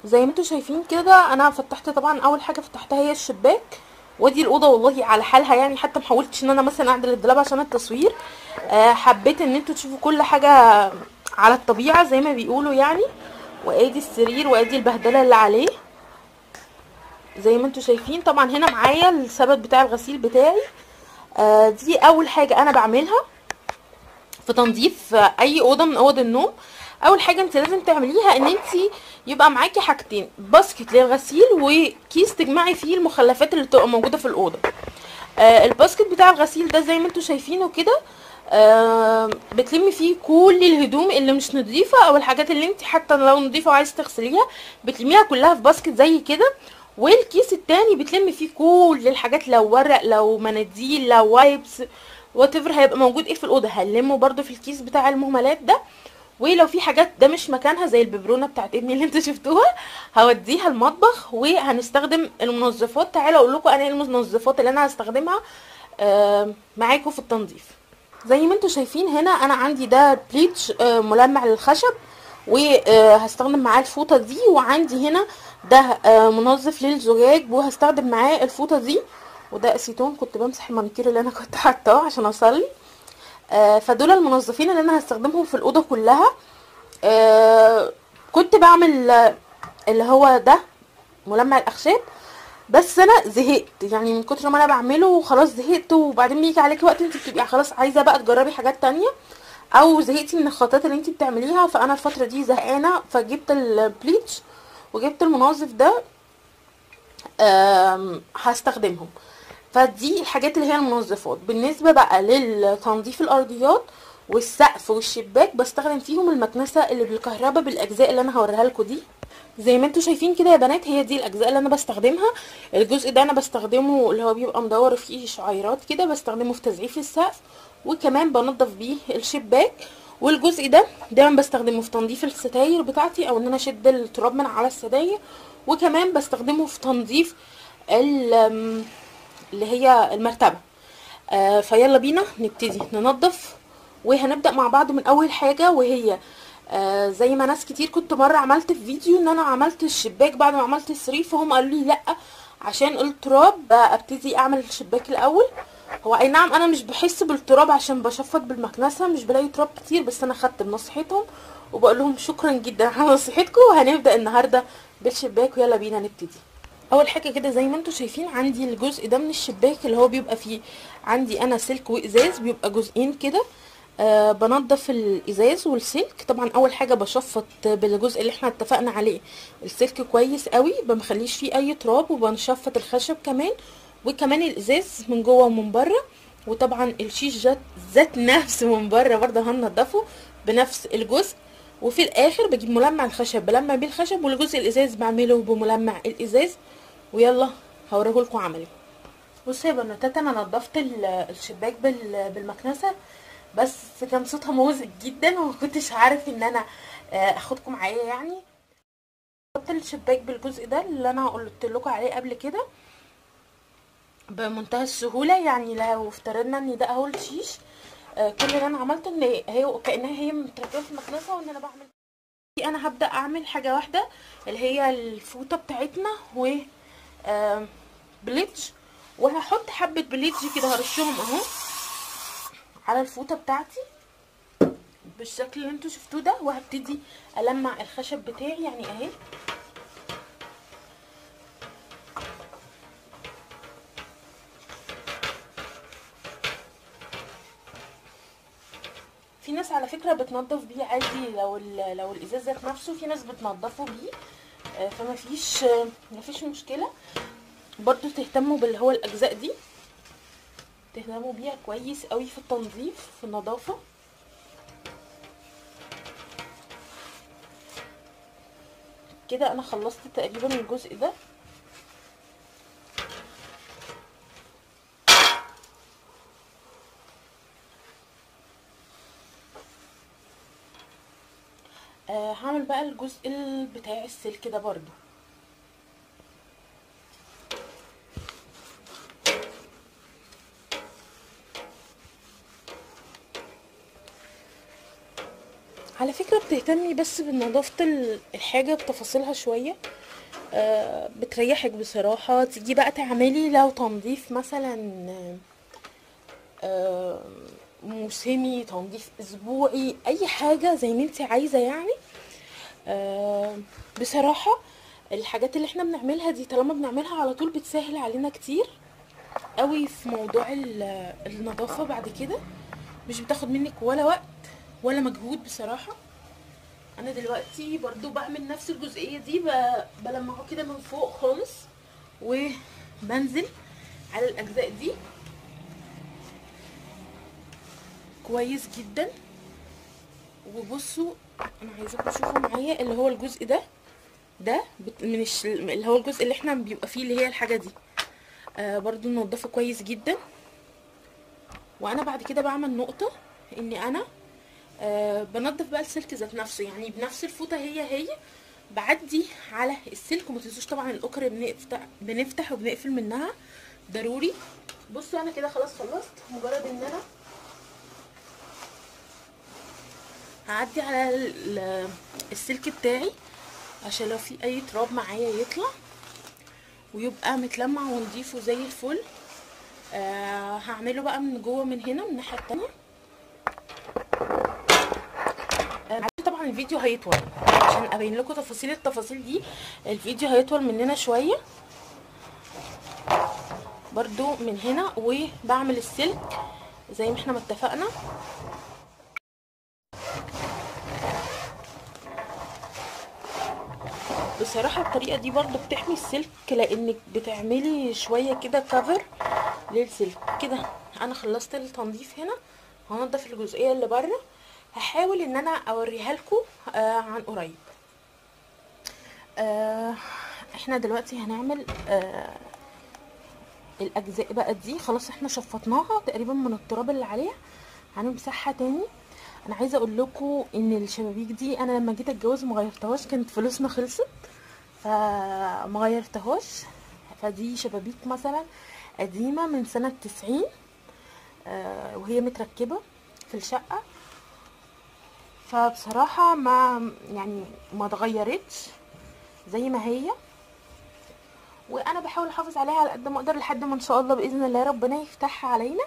زي ما انتوا شايفين كده انا فتحت، طبعا اول حاجه فتحتها هي الشباك، ودي الاوضه والله على حالها يعني، حتى محاولتش ان انا مثلا اعدل الدولاب عشان التصوير. حبيت ان انتوا تشوفوا كل حاجه على الطبيعه زي ما بيقولوا يعني. وادي السرير وادي البهدله اللي عليه زي ما انتوا شايفين. طبعا هنا معايا السبت بتاع الغسيل بتاعي. دي اول حاجه انا بعملها في تنظيف اي اوضه من اوض النوم. اول حاجه انت لازم تعمليها ان انت يبقى معاكي حاجتين: باسكت للغسيل وكيس تجمعي فيه المخلفات اللي تبقى موجوده في الاوضه. الباسكت بتاع الغسيل ده زي ما انتوا شايفينه كده، بتلمي فيه كل الهدوم اللي مش نظيفه او الحاجات اللي انت حتى لو نظيفه وعايزه تغسليها بتلميها كلها في باسكت زي كده. والكيس التاني بتلمي فيه كل الحاجات، لو ورق لو مناديل لو وايبس وات ايفر هيبقى موجود ايه في الاوضه هنلمه برده في الكيس بتاع المهملات ده. ولو في حاجات ده مش مكانها زي الببرونه بتاعت ابني اللي انتوا شفتوها هوديها المطبخ وهنستخدم المنظفات. تعالوا اقول لكم انا ايه المنظفات اللي انا هستخدمها معاكم في التنظيف. زي ما انتوا شايفين هنا انا عندي ده بليتش ملمع للخشب، وهستخدم معاه الفوطه دي. وعندي هنا ده منظف للزجاج وهستخدم معاه الفوطه دي. وده اسيتون كنت بمسح المانيكير اللي انا كنت حاطاه عشان اصلي. فدول المنظفين اللي انا هستخدمهم في الاوضه كلها. كنت بعمل اللي هو ده ملمع الاخشاب، بس انا زهقت يعني من كتر ما انا بعمله وخلاص زهقت. وبعدين بيجي عليكي وقت انت بتبقي خلاص عايزه بقى تجربي حاجات تانية، او زهقتي من الخطوات اللي انت بتعمليها. فانا الفتره دي زهقانه فجبت البليتش وجبت المنظف ده هستخدمهم. فدي الحاجات اللي هي المنظفات. بالنسبه بقى للتنظيف الارضيات والسقف والشباك بستخدم فيهم المكنسه اللي بالكهرباء بالاجزاء اللي انا هوريها لكم دي. زي ما انتوا شايفين كده يا بنات هي دي الاجزاء اللي انا بستخدمها. الجزء ده انا بستخدمه اللي هو بيبقى مدور فيه شعيرات كده، بستخدمه في تزعيف السقف وكمان بنضف بيه الشباك. والجزء ده دايما بستخدمه في تنظيف الستاير بتاعتي او ان انا اشد التراب من على الستاير. وكمان بستخدمه في تنظيف اللي هي المرتبه. فيلا بينا نبتدي ننظف. وهنبدأ مع بعض من اول حاجة وهي زي ما ناس كتير كنت مرة عملت في فيديو ان انا عملت الشباك بعد ما عملت السرير، فهم قالوا لي لا عشان التراب ابتدي اعمل الشباك الاول. هو اي نعم انا مش بحس بالتراب عشان بشفط بالمكنسة مش بلاقي تراب كتير، بس انا خدت بنصيحتهم وبقول لهم شكرا جدا على نصيحتكم. وهنبدأ النهاردة بالشباك ويلا بينا نبتدي. اول حاجه كده زي ما انتم شايفين عندي الجزء ده من الشباك اللي هو بيبقى فيه عندي انا سلك وازاز، بيبقى جزئين كده. بنضف الازاز والسلك. طبعا اول حاجه بشفط بالجزء اللي احنا اتفقنا عليه السلك كويس قوي ما بخليش فيه اي تراب، وبنشفط الخشب كمان وكمان الازاز من جوه ومن بره. وطبعا الشيش ذات نفسه من بره برضه هنضفه بنفس الجزء. وفي الاخر بجيب ملمع الخشب بلمع بيه الخشب، والجزء الازاز بعمله بملمع الازاز. ويلا هوريهولكم عملي. بصوا يا بنوتات انا نضفت الشباك بالمكنسه، بس كان صوتها مؤذي جدا وما كنتش عارف ان انا اخدكم معايا يعني. نضفت الشباك بالجزء ده اللي انا قلت لكم عليه قبل كده بمنتهى السهوله. يعني لو افترضنا ان ده اهو الشيش، كل اللي انا عملته ان هي كانها هي متركبه في المكنسه وان انا بعمل. انا هبدا اعمل حاجه واحده اللي هي الفوطه بتاعتنا و بليتش. وهحط حبه بليتش كده هرشهم اهو على الفوطه بتاعتي بالشكل اللي انتوا شفتوه ده. وهبتدي المع الخشب بتاعي يعني اهي. في ناس على فكره بتنضف بيه عادي، لو الازاز ذات نفسه في ناس بتنضفه بيه، مفيش مشكله. برضو تهتموا باللي هو الاجزاء دي تهتموا بيها كويس قوي في التنظيف في النظافه. كده انا خلصت تقريبا الجزء ده. هعمل بقى الجزء بتاع السلك ده برضو. على فكرة بتهتمي بس بنظافة الحاجة بتفاصيلها شوية، بتريحك بصراحة. تيجي بقى تعملي لو تنظيف مثلا آه، موسمي، تنظيف اسبوعي، اي حاجة زي ما انت عايزة يعني. بصراحة الحاجات اللي احنا بنعملها دي طالما بنعملها على طول بتسهل علينا كتير قوي في موضوع النظافة بعد كده. مش بتاخد منك ولا وقت ولا مجهود بصراحة. انا دلوقتي برضو بعمل نفس الجزئية دي، بلمعه كده من فوق خالص وبنزل على الاجزاء دي كويس جدا. وبصوا انا عايزاكم تشوفوا معايا اللي هو الجزء ده من اللي هو الجزء اللي احنا بيبقى فيه اللي هي الحاجة دي، برضو ننضفه كويس جدا. وانا بعد كده بعمل نقطة اني انا بنضف بقى السلك ذات نفسه، يعني بنفس الفوطة هي بعدي على السلك. وما تنسوش طبعا الاكر بنفتح وبنقفل منها ضروري. بصوا انا كده خلاص خلصت، مجرد ان انا هعدي على السلك بتاعي عشان لو في اي تراب معايا يطلع ويبقى متلمع ونضيفه زي الفل. هعمله بقى من جوه من هنا من الناحيه التانيه. طبعا الفيديو هيطول عشان ابين لكم التفاصيل دي، الفيديو هيطول مننا شويه. برضو من هنا وبعمل السلك زي ما احنا ما اتفقنا. بصراحة الطريقة دي برضو بتحمي السلك لانك بتعملي شوية كده كفر للسلك كده. انا خلصت التنظيف هنا، هنضف الجزئية اللي بره. هحاول ان انا اوريها لكم عن قريب. احنا دلوقتي هنعمل الاجزاء بقى دي. خلاص احنا شفطناها تقريبا من التراب اللي عليها، هنمسحها تاني. انا عايزه اقول لكم ان الشبابيك دي انا لما جيت اتجوز ما غيرتهاش، كانت فلوسنا خلصت فما غيرتهاش. فدي شبابيك مثلا قديمه من سنه 90 وهي متركبه في الشقه. فبصراحه ما اتغيرتش زي ما هي، وانا بحاول احافظ عليها على قد ما اقدر لحد ما ان شاء الله باذن الله ربنا يفتحها علينا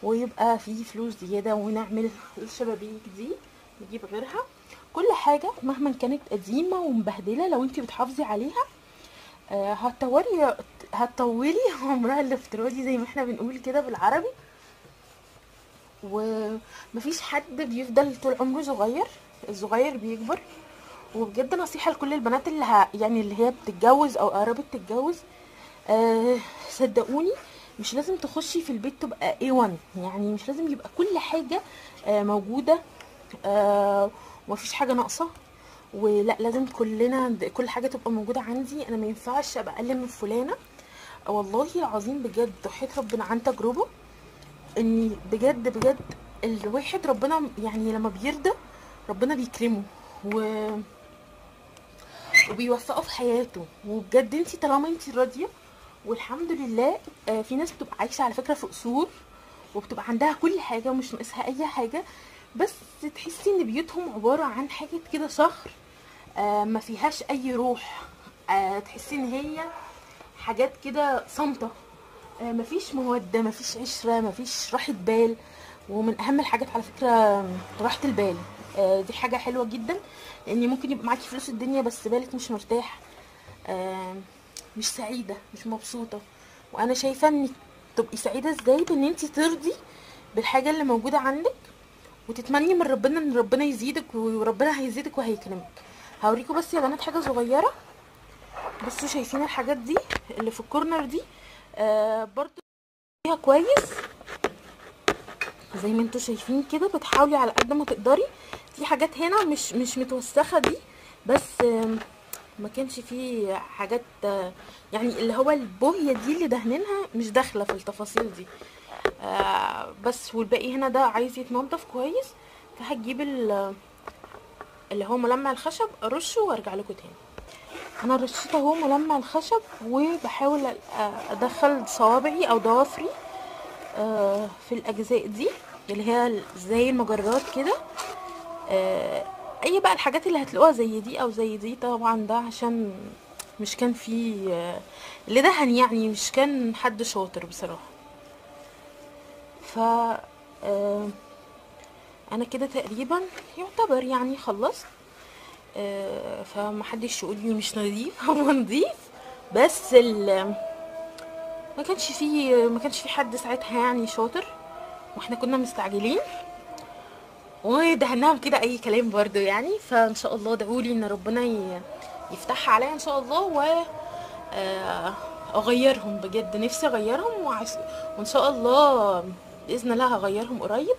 ويبقى في فلوس زياده ونعمل الشبابيك دي نجيب غيرها. كل حاجه مهما كانت قديمه ومبهدله لو انت بتحافظي عليها هتطولي عمرها الافتراضي زي ما احنا بنقول كده بالعربي. ومفيش حد بيفضل طول عمره صغير، الصغير بيكبر. وبجد نصيحه لكل البنات اللي هي بتتجوز او قربت تتجوز، صدقوني مش لازم تخشي في البيت تبقى A1، يعني مش لازم يبقى كل حاجة موجودة ومفيش حاجة ناقصة. ولا لازم كل حاجة تبقى موجودة عندي. انا ما ينفعش ابقى اقل من فلانة. والله العظيم بجد وحياة ربنا عن تجربة اني بجد الواحد ربنا يعني لما بيرضى ربنا بيكرمه وبيوفقه في حياته. وبجد انتي طالما انتي راضيه والحمد لله. في ناس بتبقى عايشه على فكره في قصور وبتبقى عندها كل حاجه ومش ناقصها اي حاجه، بس تحسي ان بيوتهم عباره عن حاجه كده صخر ما فيهاش اي روح. تحسي ان هي حاجات كده صامته، مفيش موده، مفيش عشره، مفيش راحه بال. ومن اهم الحاجات على فكره راحه البال. دي حاجه حلوه جدا، لان ممكن يبقى معاكي فلوس الدنيا بس بالك مش مرتاح، مش سعيده، مش مبسوطه. وانا شايفه انك تبقي سعيده ازاي بان انت ترضي بالحاجه اللي موجوده عندك وتتمني من ربنا ان ربنا يزيدك، وربنا هيزيدك وهيكرمك. هوريكم بس يا بنات حاجه صغيره. بصوا شايفين الحاجات دي اللي في الكورنر دي برضو فيها كويس زي ما انتوا شايفين كده. بتحاولي على قد ما تقدري. في حاجات هنا مش متوسخه دي، بس ما كانش فيه حاجات يعني اللي هو البوهيه دي اللي دهنينها مش داخله في التفاصيل دي بس. والباقي هنا ده عايز يتنضف كويس. فهجيب اللي هو ملمع الخشب ارشه وارجع لكم تاني. انا رشيت اهو ملمع الخشب وبحاول ادخل صوابعي او ضوافري في الاجزاء دي اللي هي زي المجرات كده اي بقى الحاجات اللي هتلاقوها زي دي او زي دي طبعا ده عشان مش كان في اللي دهن، يعني مش كان حد شاطر بصراحة. ف آه، انا كده تقريبا يعتبر يعني خلصت. فمحدش يقول لي مش نظيف هو نظيف، بس ما كانش في حد ساعتها يعني شاطر، واحنا كنا مستعجلين ودهناهم كده اي كلام برضو يعني. فان شاء الله ادعولي ان ربنا يفتحها عليا ان شاء الله، و اغيرهم بجد، نفسي اغيرهم وان شاء الله باذن الله هغيرهم قريب.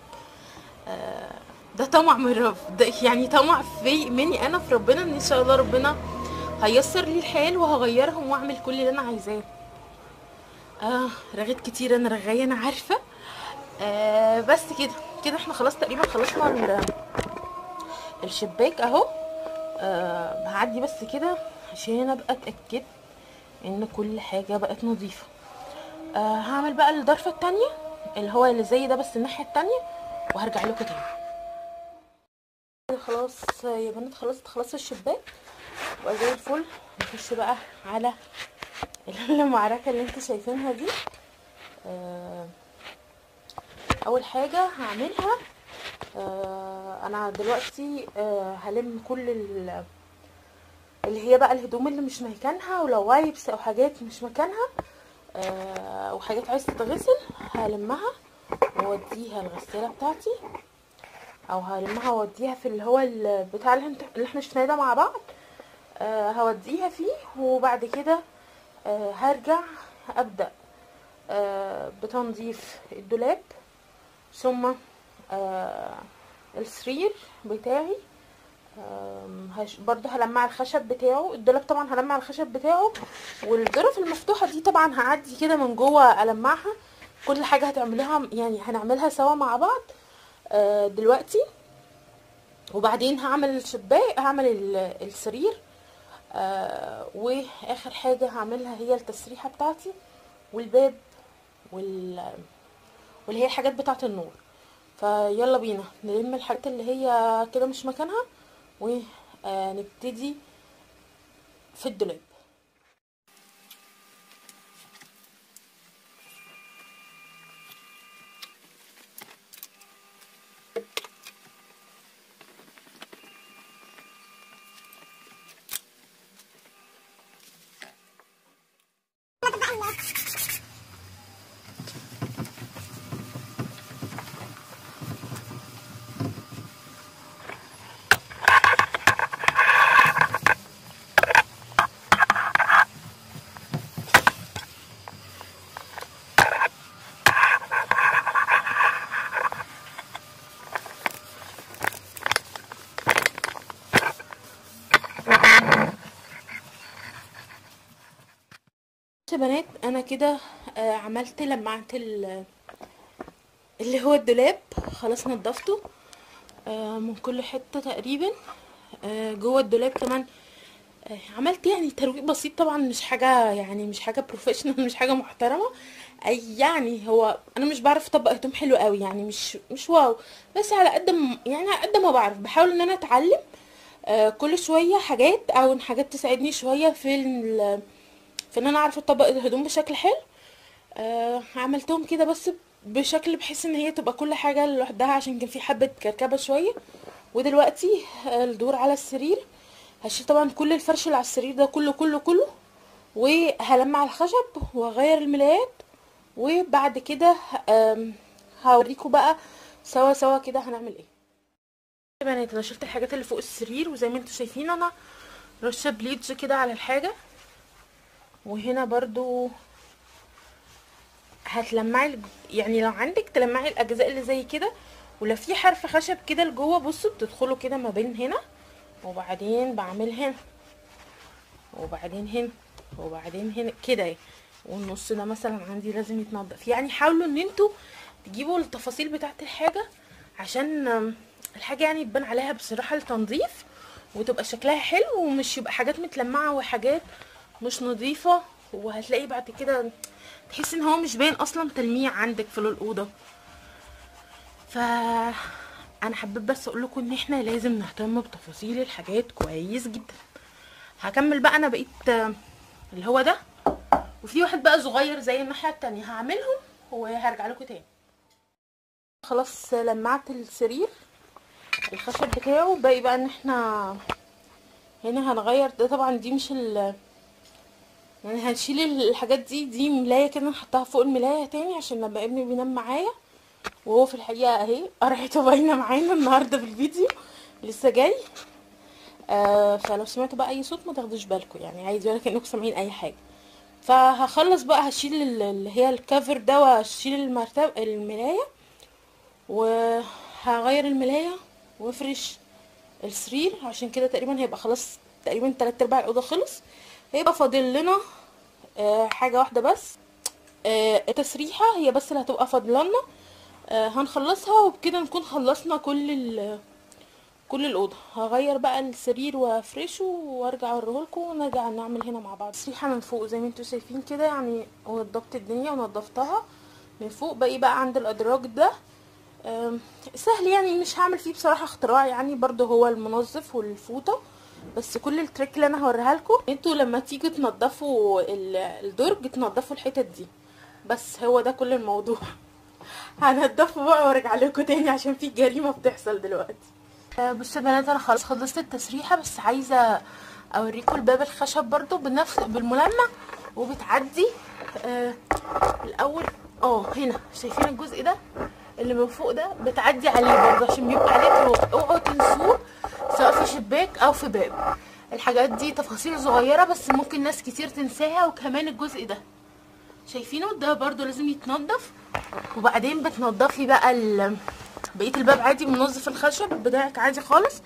ده طمع من رب، ده يعني طمع في مني انا في ربنا، ان شاء الله ربنا هيسر لي الحال وهغيرهم واعمل كل اللي انا عايزاه. رغيت كتير، انا رغايه انا عارفه. بس كده احنا خلاص تقريبا خلصنا الشباك اهو. هعدي بس كده عشان ابقى اتاكد ان كل حاجه بقت نظيفه. هعمل بقى الضرفه التانية اللي هو اللي زي ده بس الناحيه التانية، وهرجع لكم تاني. خلاص يا بنات، خلصت الشباك بقى زي الفل. نخش بقى على المعركه اللي انتوا شايفينها دي. اول حاجه هعملها، انا دلوقتي هلم كل اللي هي بقى الهدوم اللي مش مكانها، ولو وايبس او حاجات مش مكانها وحاجات عايزه تتغسل هلمها واوديها الغساله بتاعتي، او هلمها واوديها في اللي هو بتاع اللي احنا شفناه ده مع بعض. هوديها فيه، وبعد كده هرجع ابدا بتنظيف الدولاب، ثم السرير بتاعي. برضه هلمع الخشب بتاعه، الدولاب طبعا هلمع الخشب بتاعه، والظرف المفتوحه دي طبعا هعدي كده من جوه المعها. كل حاجه هتعملوها يعني هنعملها سوا مع بعض دلوقتي. وبعدين هعمل الشباك، هعمل السرير، واخر حاجه هعملها هي التسريحه بتاعتي والباب واللي هي الحاجات بتاعه النور. فيلا بينا نلم الحاجات اللي هي كده مش مكانها ونبتدي في الدولاب. يا بنات انا كده لمعت اللي هو الدولاب، خلاص نضفته من كل حته تقريبا. جوه الدولاب كمان عملت يعني ترويق بسيط، طبعا مش حاجه يعني مش حاجه بروفيشنال مش حاجه محترمه. يعني هو انا مش بعرف اطبق هدوم حلو قوي، يعني مش واو، بس على قد يعني على قد ما بعرف بحاول ان انا اتعلم كل شويه حاجات، او حاجات تساعدني شويه في ان انا اعرف اطبق الهدوم بشكل حلو. عملتهم كده بس بشكل بحيث ان هي تبقى كل حاجه لوحدها، عشان كان في حبه كركبه شويه. ودلوقتي الدور على السرير، هشيل طبعا كل الفرش اللي على السرير ده كله كله كله، وهلمع الخشب واغير الملايات. وبعد كده هوريكم بقى سوا سوا كده هنعمل ايه. يا بنات انا شلت الحاجات اللي فوق السرير، وزي ما انتم شايفين انا رشه بليتش كده على الحاجه. وهنا برضو هتلمعي يعني لو عندك تلمعي الاجزاء اللي زي كده، ولو في حرف خشب كده لجوه بصوا بتدخلوا كده ما بين هنا، وبعدين بعمل هنا، وبعدين هنا، وبعدين هنا كده. والنص ده مثلا عندي لازم يتنضف. يعني حاولوا ان انتوا تجيبوا التفاصيل بتاعه الحاجه، عشان الحاجه يعني تبان عليها بصراحه التنظيف، وتبقى شكلها حلو، ومش يبقى حاجات متلمعه وحاجات مش نظيفه. وهتلاقي بعد كده تحس ان هو مش باين اصلا تلميع عندك في الاوضه. ف انا حبيت بس اقول لكم ان احنا لازم نهتم بتفاصيل الحاجات كويس جدا. هكمل بقى انا بقيت اللي هو ده، وفي واحد بقى صغير زي الناحيه التانية هعملهم وهرجع لكم تاني. خلاص لمعت السرير الخشب بتاعه، باقي بقى ان احنا هنا هنغير ده. طبعا دي مش يعني هنشيل الحاجات دي ملايه كده نحطها فوق الملايه تاني عشان لما ابني بينام معايا، وهو في الحقيقه اهي قرعته باينه معانا النهارده في الفيديو لسه جاي. فلو سمعتوا بقى اي صوت ما تاخدوش بالكم، يعني عايز ولا كانكم سامعين اي حاجه. فهخلص بقى هشيل اللي هي الكفر ده، وهشيل الملايه، وهغير الملايه وافرش السرير. عشان كده تقريبا هيبقى خلاص، تقريبا 3/4 الاوضه خلص. هيبقى فاضل لنا حاجه واحده بس، التسريحه هي بس اللي هتبقى فاضلنا. هنخلصها وبكده نكون خلصنا كل الاوضه. هغير بقى السرير وافرشه وارجع اوريهولكم، ونرجع نعمل هنا مع بعض تسريحه من فوق زي ما انتوا شايفين كده. يعني وضبت الدنيا ونضفتها من فوق. باقي بقى عند الادراج ده سهل، يعني مش هعمل فيه بصراحه اختراع، يعني برضو هو المنظف والفوطه بس. كل التريك اللي انا هوريها لكم انتوا لما تيجوا تنضفوا الدرج تنضفوا الحتت دي بس، هو ده كل الموضوع. هنضفه بقى وارجع لكم تاني عشان في جريمه بتحصل دلوقتي. بصوا يا بنات، انا خلاص خلصت التسريحه، بس عايزه اوريكم الباب الخشب برضو بالملمع وبتعدي. الاول هنا شايفين الجزء ده اللي من فوق ده بتعدي عليه برضو عشان بيبقى عليه طرق. اوعوا تنسوه سواء في شباك او في باب. الحاجات دي تفاصيل صغيره بس ممكن ناس كتير تنساها. وكمان الجزء ده شايفينه ده برضو لازم يتنضف. وبعدين بتنضفي بقى بقيه الباب عادي، منظف الخشب بتاعك عادي خالص.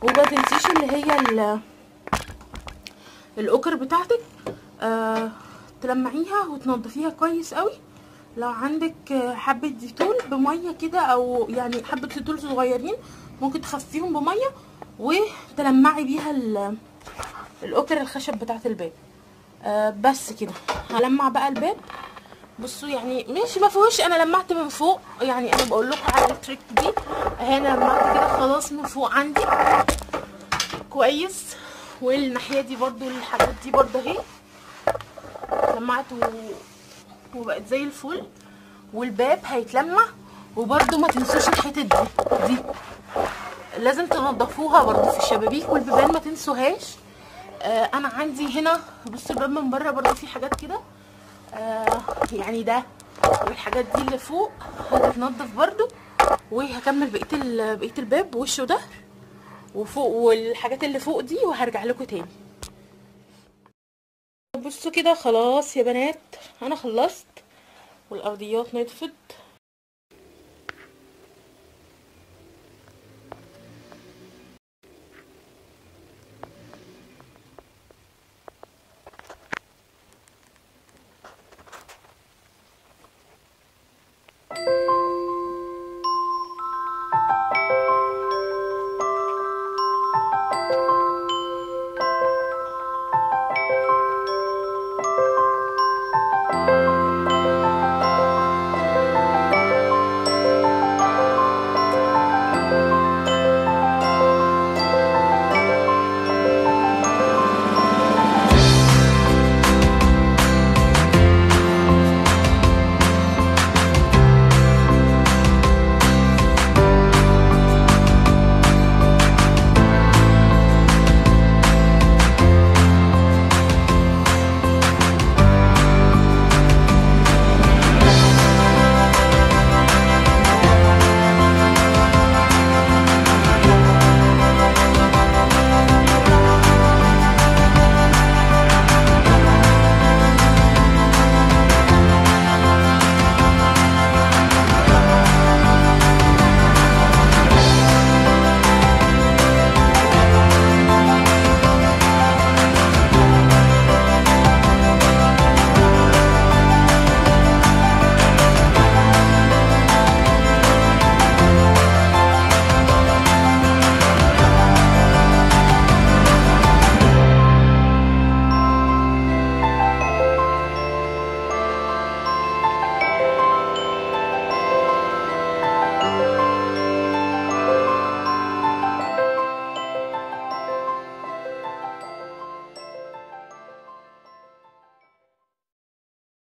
وما تنسيش اللي هي الاوكر بتاعتك تلمعيها وتنضفيها كويس قوي. لو عندك حبه ديتول بميه كده، او يعني حبه ديتول صغيرين ممكن تخفيهم بميه وتلمعي بيها الاوكر الخشب بتاعت الباب. بس كده هلمع بقى الباب. بصوا يعني ماشي ما فيهوش، انا لمعت من فوق، يعني انا بقول لكم على التريك دي. انا لمعت كده خلاص من فوق عندي كويس. والناحيه دي برضو الحاجات دي برضو اهي لمعت وبقت زي الفل. والباب هيتلمع. وبرضو ما تنسوش الحتت دي لازم تنضفوها برضو في الشبابيك والبيبان، ما تنسوهاش. انا عندي هنا بصوا الباب من بره برضو في حاجات كده يعني ده، والحاجات دي اللي فوق هتتنضف برضو. وهكمل بقيه الباب وشه ده وفوق والحاجات اللي فوق دي، وهرجع لكم تاني. بصوا كده خلاص يا بنات انا خلصت والارضيات نضفت.